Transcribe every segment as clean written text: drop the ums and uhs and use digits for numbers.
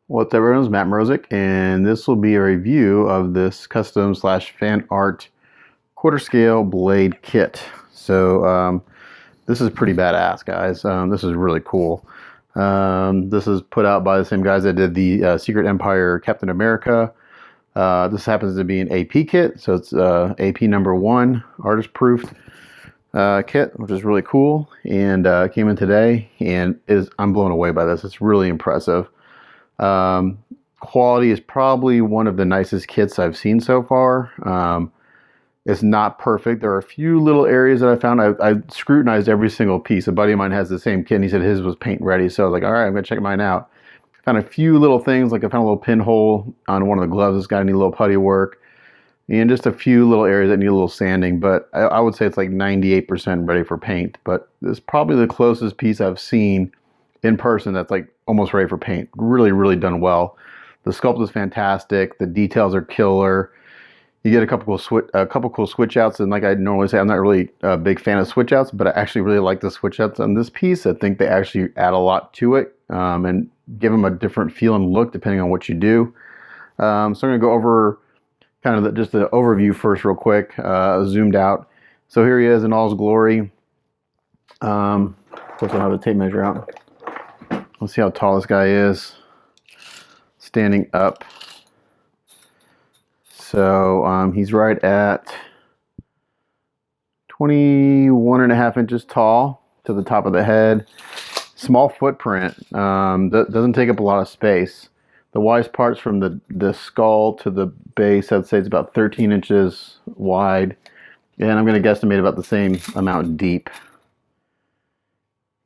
What's up, everyone? It's Matt Mrozik, and this will be a review of this custom slash fan art quarter scale blade kit. So this is pretty badass, guys. This is really cool. This is put out by the same guys that did the Secret Empire Captain America. This happens to be an AP kit, so it's AP #1 artist proofed kit, which is really cool. And it came in today, and I'm blown away by this. It's really impressive. Quality is probably one of the nicest kits I've seen so far. It's not perfect. There are a few little areas that I found. I scrutinized every single piece. A buddy of mine has the same kit, and he said his was paint ready. So I was like, all right, I'm going to check mine out. I found a few little things, like I found a little pinhole on one of the gloves that's got to need a little putty work, and just a few little areas that need a little sanding. But I would say it's like 98% ready for paint. But it's probably the closest piece I've seen in person that's like almost ready for paint. Really, really done well. The sculpt is fantastic. The details are killer. You get a couple cool switch outs, and like I normally say, I'm not really a big fan of switch outs, but I actually really like the switch outs on this piece. I think they actually add a lot to it and give them a different feel and look depending on what you do. So I'm going to go over kind of just the overview first real quick, zoomed out. So here he is in all his glory. Of course, I'll have the tape measure out. Let's see how tall this guy is standing up. So he's right at 21.5 inches tall to the top of the head. Small footprint. Doesn't take up a lot of space. The widest parts from the skull to the base, I'd say it's about 13 inches wide. And I'm going to guesstimate about the same amount deep.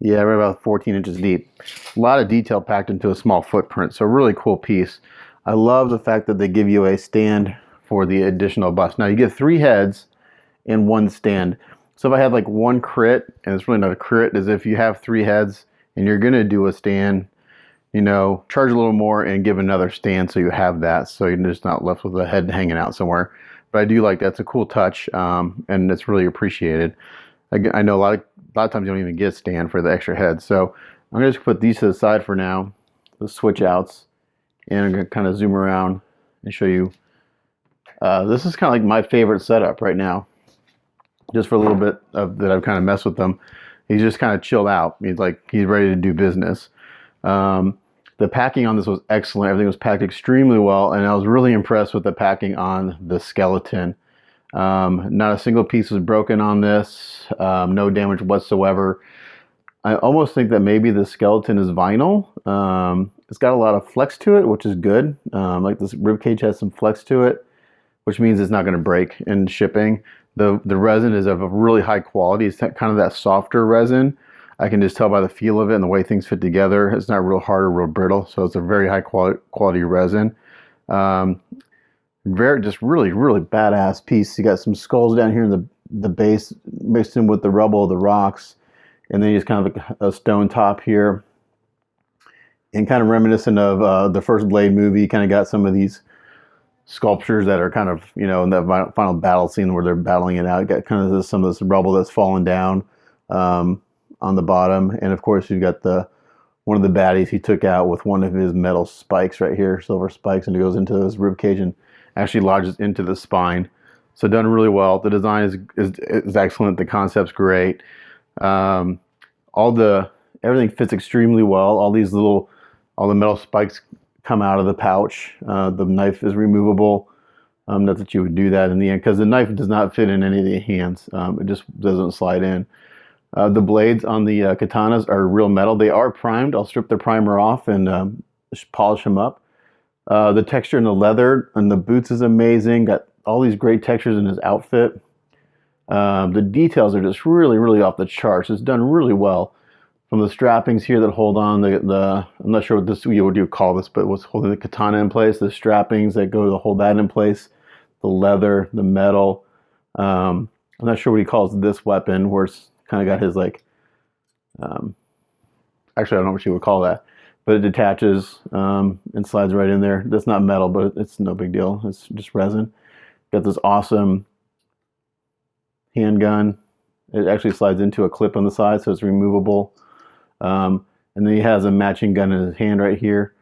Yeah, we're about 14 inches deep. A lot of detail packed into a small footprint, so really cool piece. I love the fact that they give you a stand for the additional bust. Now you get 3 heads in 1 stand. So if I had like 1 crit, and it's really not a crit, is if you have 3 heads and you're gonna do a stand, you know, charge a little more and give another stand so you have that, so you're just not left with a head hanging out somewhere. But I do like that. It's a cool touch, and it's really appreciated. I know a lot of times you don't even get a stand for the extra head. So I'm going to just put these to the side for now, the switch outs, and I'm going to kind of zoom around and show you. This is kind of like my favorite setup right now. Just for a little bit of that I've kind of messed with them. He's just kind of chilled out. He's ready to do business. The packing on this was excellent. Everything was packed extremely well, and I was really impressed with the packing on the skeleton. Not a single piece was broken on this, no damage whatsoever. I almost think that maybe the skeleton is vinyl. It's got a lot of flex to it, which is good. Like this ribcage has some flex to it, which means it's not going to break in shipping. The resin is of a really high quality. It's kind of that softer resin. I can just tell by the feel of it and the way things fit together. It's not real hard or real brittle, so it's a very high quality resin. Just really badass piece. You got some skulls down here in the base mixed in with the rubble of the rocks, and then just kind of a stone top here, and kind of reminiscent of the first Blade movie. Kind of got some of these sculptures that are kind of, you know, in the final battle scene where they're battling it out. You got kind of some of this rubble that's fallen down on the bottom, and of course you've got one of the baddies he took out with one of his metal spikes right here, silver spikes, and it goes into his rib cage and actually lodges into the spine. So done really well. The design is excellent. The concept's great. Everything fits extremely well. All the metal spikes come out of the pouch. The knife is removable. Not that you would do that in the end, because the knife does not fit in any of the hands. It just doesn't slide in. The blades on the katanas are real metal. They are primed. I'll strip the primer off and polish them up. The texture in the leather and the boots is amazing. Got all these great textures in his outfit. The details are just really off the charts. It's done really well. From the strappings here that hold on I'm not sure what you would call this, but what's holding the katana in place, the strappings that go to hold that in place, the leather, the metal. I'm not sure what he calls this weapon, where it's kind of got his actually I don't know what you would call that. But it detaches and slides right in there. That's not metal, but it's no big deal. It's just resin. Got this awesome handgun. It actually slides into a clip on the side, so it's removable. And then he has a matching gun in his hand right here.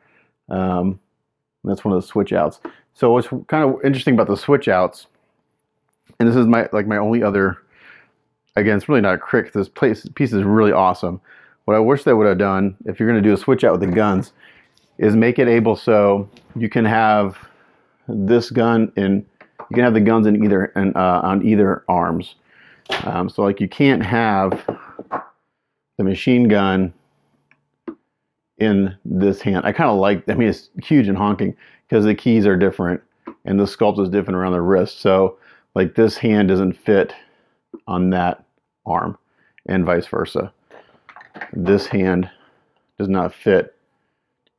That's one of the switch outs. So what's kind of interesting about the switch outs, and this is my only other, again, it's really not a crick. This piece is really awesome. What I wish they would have done, if you're going to do a switch out with the guns, is make it able so you can have this gun in, you can have the guns in either on either arms. So like you can't have the machine gun in this hand. I kind of like, I mean, it's huge and honking because the keys are different and the sculpt is different around the wrist. So like this hand doesn't fit on that arm and vice versa. This hand does not fit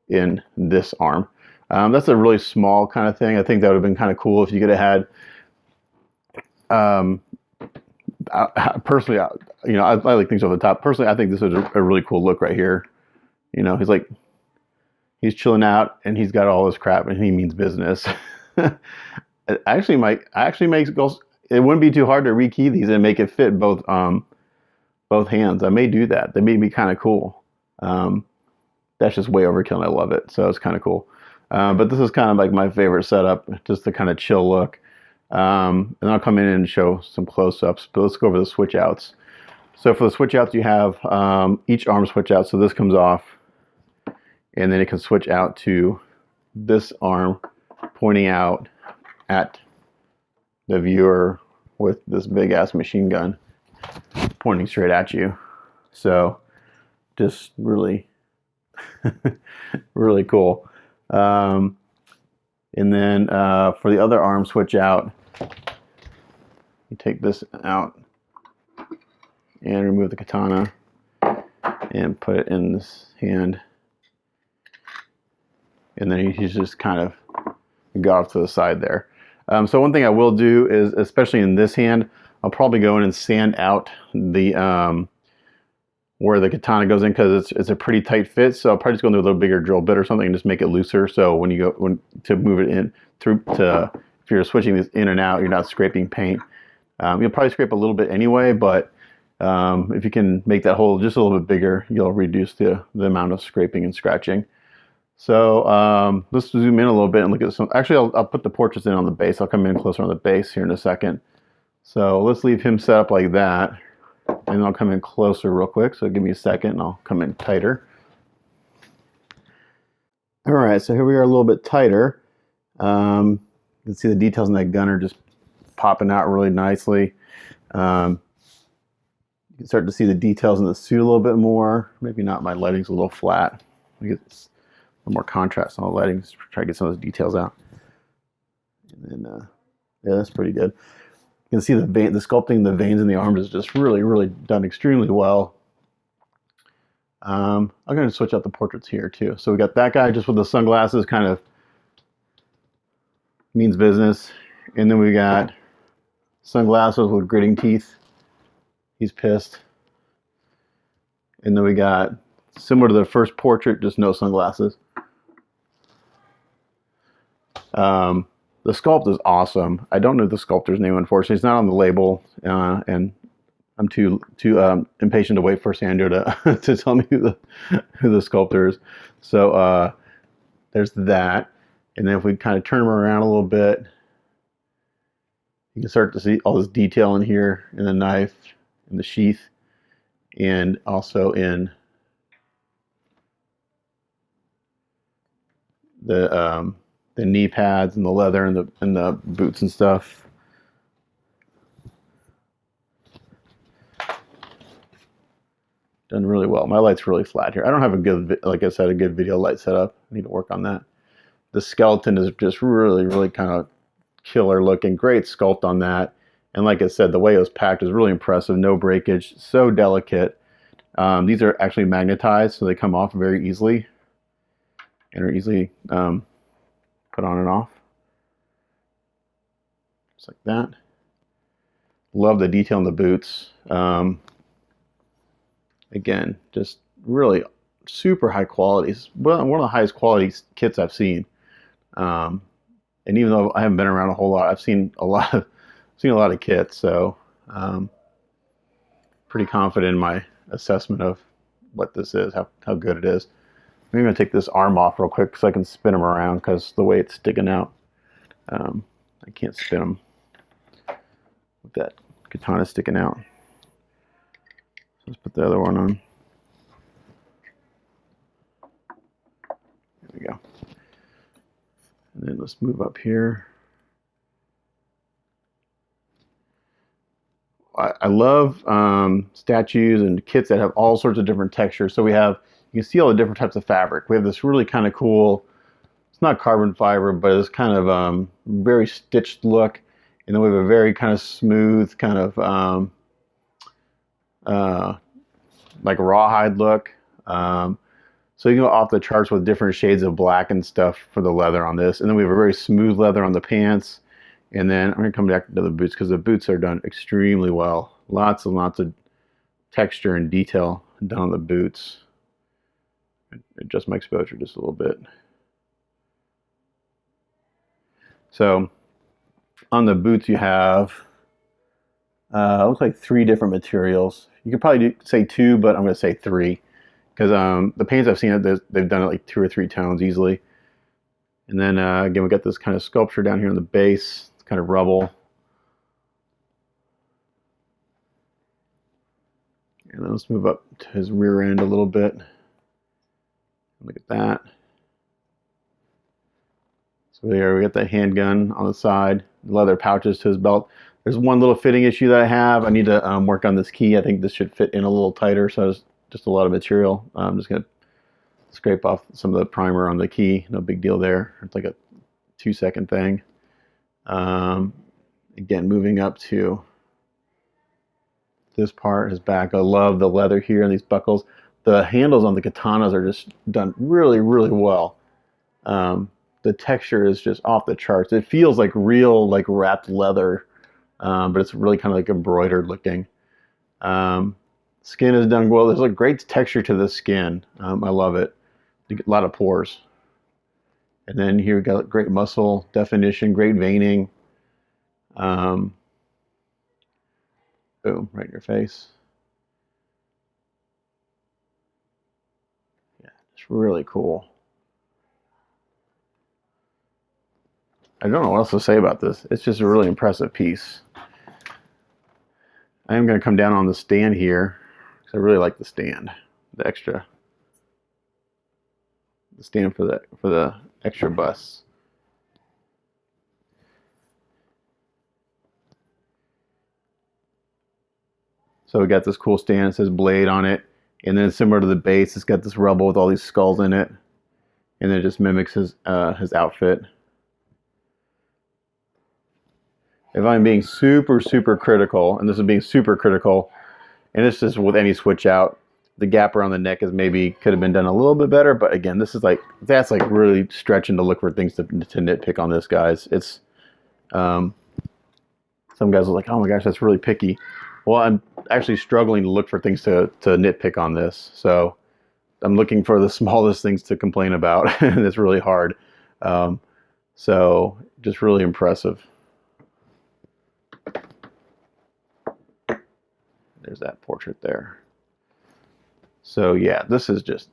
in this arm. That's a really small kind of thing. I think that would have been kind of cool if you could have had, personally, you know, I like things over the top. Personally, I think this is a really cool look right here. You know, he's chilling out and he's got all this crap and he means business. It actually makes goals. It wouldn't be too hard to rekey these and make it fit both hands. I may do that. That may be kind of cool. That's just way overkill and I love it. So it's kind of cool. But this is kind of like my favorite setup, just the kind of chill look. And I'll come in and show some close-ups, but let's go over the switch outs. So for the switch outs, you have each arm switch out. So this comes off and then it can switch out to this arm pointing out at the viewer with this big ass machine gun pointing straight at you. So just really, really cool. And then for the other arm switch out, you take this out and remove the katana and put it in this hand. And then you just kind of go off to the side there. So one thing I will do is, especially in this hand, I'll probably go in and sand out the where the katana goes in because it's a pretty tight fit. So I'll probably just go into a little bigger drill bit or something and just make it looser. So when you go to move it in through to, if you're switching this in and out, you're not scraping paint. You'll probably scrape a little bit anyway, but if you can make that hole just a little bit bigger, you'll reduce the amount of scraping and scratching. So let's zoom in a little bit and look at some. Actually, I'll put the portraits in on the base. I'll come in closer on the base here in a second. So let's leave him set up like that. And I'll come in closer real quick. So give me a second and I'll come in tighter. All right, so here we are a little bit tighter. You can see the details in that gunner just popping out really nicely. You can start to see the details in the suit a little bit more. Maybe not, my lighting's a little flat. I get a little more contrast on the lighting. Just try to get some of those details out. And then, yeah, that's pretty good. You can see the sculpting, the veins in the arms is just really, really done extremely well. I'm going to switch out the portraits here too. So we got that guy just with the sunglasses, kind of means business. And then we got sunglasses with gritting teeth. He's pissed. And then we got, similar to the first portrait, just no sunglasses. The sculpt is awesome. I don't know the sculptor's name, unfortunately. It's not on the label, and I'm too impatient to wait for Sandro to tell me who the sculptor is. So there's that. And then if we kind of turn him around a little bit, you can start to see all this detail in here, in the knife, in the sheath, and also in the knee pads and the leather and the boots and stuff. Done really well. My light's really flat here. I don't have a good, like I said, a good video light setup. I need to work on that. The skeleton is just really, really kind of killer looking. Great sculpt on that. And like I said, the way it was packed is really impressive. No breakage. So delicate. These are actually magnetized, so they come off very easily and are easily put on and off. Just like that. Love the detail in the boots. Again, just really super high quality. It's one of the highest quality kits I've seen. And even though I haven't been around a whole lot, I've seen a lot of kits. So pretty confident in my assessment of what this is, how good it is. Maybe I'm going to take this arm off real quick so I can spin them around, because the way it's sticking out, I can't spin them with that katana sticking out. So let's put the other one on. There we go. And then let's move up here. I love statues and kits that have all sorts of different textures. So we have, you can see all the different types of fabric. We have this really kind of cool, it's not carbon fiber, but it's kind of very stitched look. And then we have a very kind of smooth, kind of like rawhide look. So you can go off the charts with different shades of black and stuff for the leather on this. And then we have a very smooth leather on the pants. And then I'm going to come back to the boots, because the boots are done extremely well. Lots and lots of texture and detail done on the boots. Adjust my exposure just a little bit. So on the boots you have, looks like 3 different materials. You could probably say 2, but I'm going to say 3. Because the paints I've seen, they've done it like 2 or 3 tones easily. And then again, we got this kind of sculpture down here on the base. Kind of rubble. And then let's move up to his rear end a little bit. Look at that. So there we got the handgun on the side, leather pouches to his belt. There's one little fitting issue that I have. I need to work on this key. I think this should fit in a little tighter, so there's just a lot of material. I'm just going to scrape off some of the primer on the key. No big deal there. It's like a 2-second thing. Again, moving up to this part, his back. I love the leather here and these buckles. The handles on the katanas are just done really, really well. The texture is just off the charts. It feels like real, like wrapped leather, but it's really kind of like embroidered looking. Skin is done well. There's a great texture to the skin. I love it. You get a lot of pores. And then here we got great muscle definition, great veining. Boom, right in your face. Yeah, it's really cool. I don't know what else to say about this. It's just a really impressive piece. I am going to come down on the stand here, because I really like the stand, the stand for the extra busts. So we got this cool stand. It says Blade on it, and then similar to the base, it's got this rubble with all these skulls in it, and then it just mimics his outfit. If I'm being super, super critical, and this is being super critical, and it's just with any switch out, the gap around the neck is maybe could have been done a little bit better, but again, this is like, that's like really stretching to look for things to nitpick on this, guys. It's, some guys are like, oh my gosh, that's really picky. Well, I'm actually struggling to look for things to nitpick on this. So I'm looking for the smallest things to complain about, and it's really hard. So just really impressive. There's that portrait there. So yeah, this is just,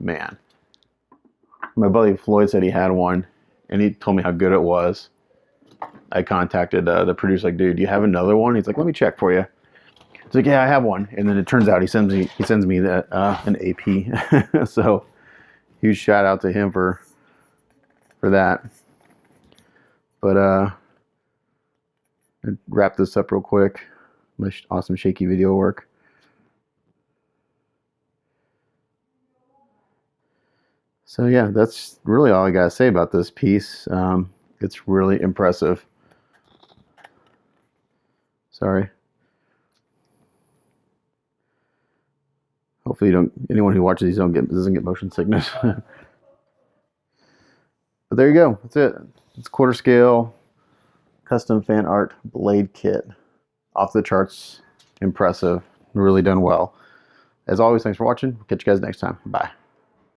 man. My buddy Floyd said he had one, and he told me how good it was. I contacted the producer, like, dude, do you have another one? He's like, let me check for you. He's like, yeah, I have one. And then it turns out he sends me that an AP. So huge shout out to him for that. But I'd wrap this up real quick. My awesome shaky video work. So yeah, that's really all I gotta say about this piece. It's really impressive. Sorry. Hopefully anyone who watches these doesn't get motion sickness. But there you go. That's it. It's quarter scale custom fan art blade kit. Off the charts, impressive, really done well. As always, thanks for watching. Catch you guys next time. Bye.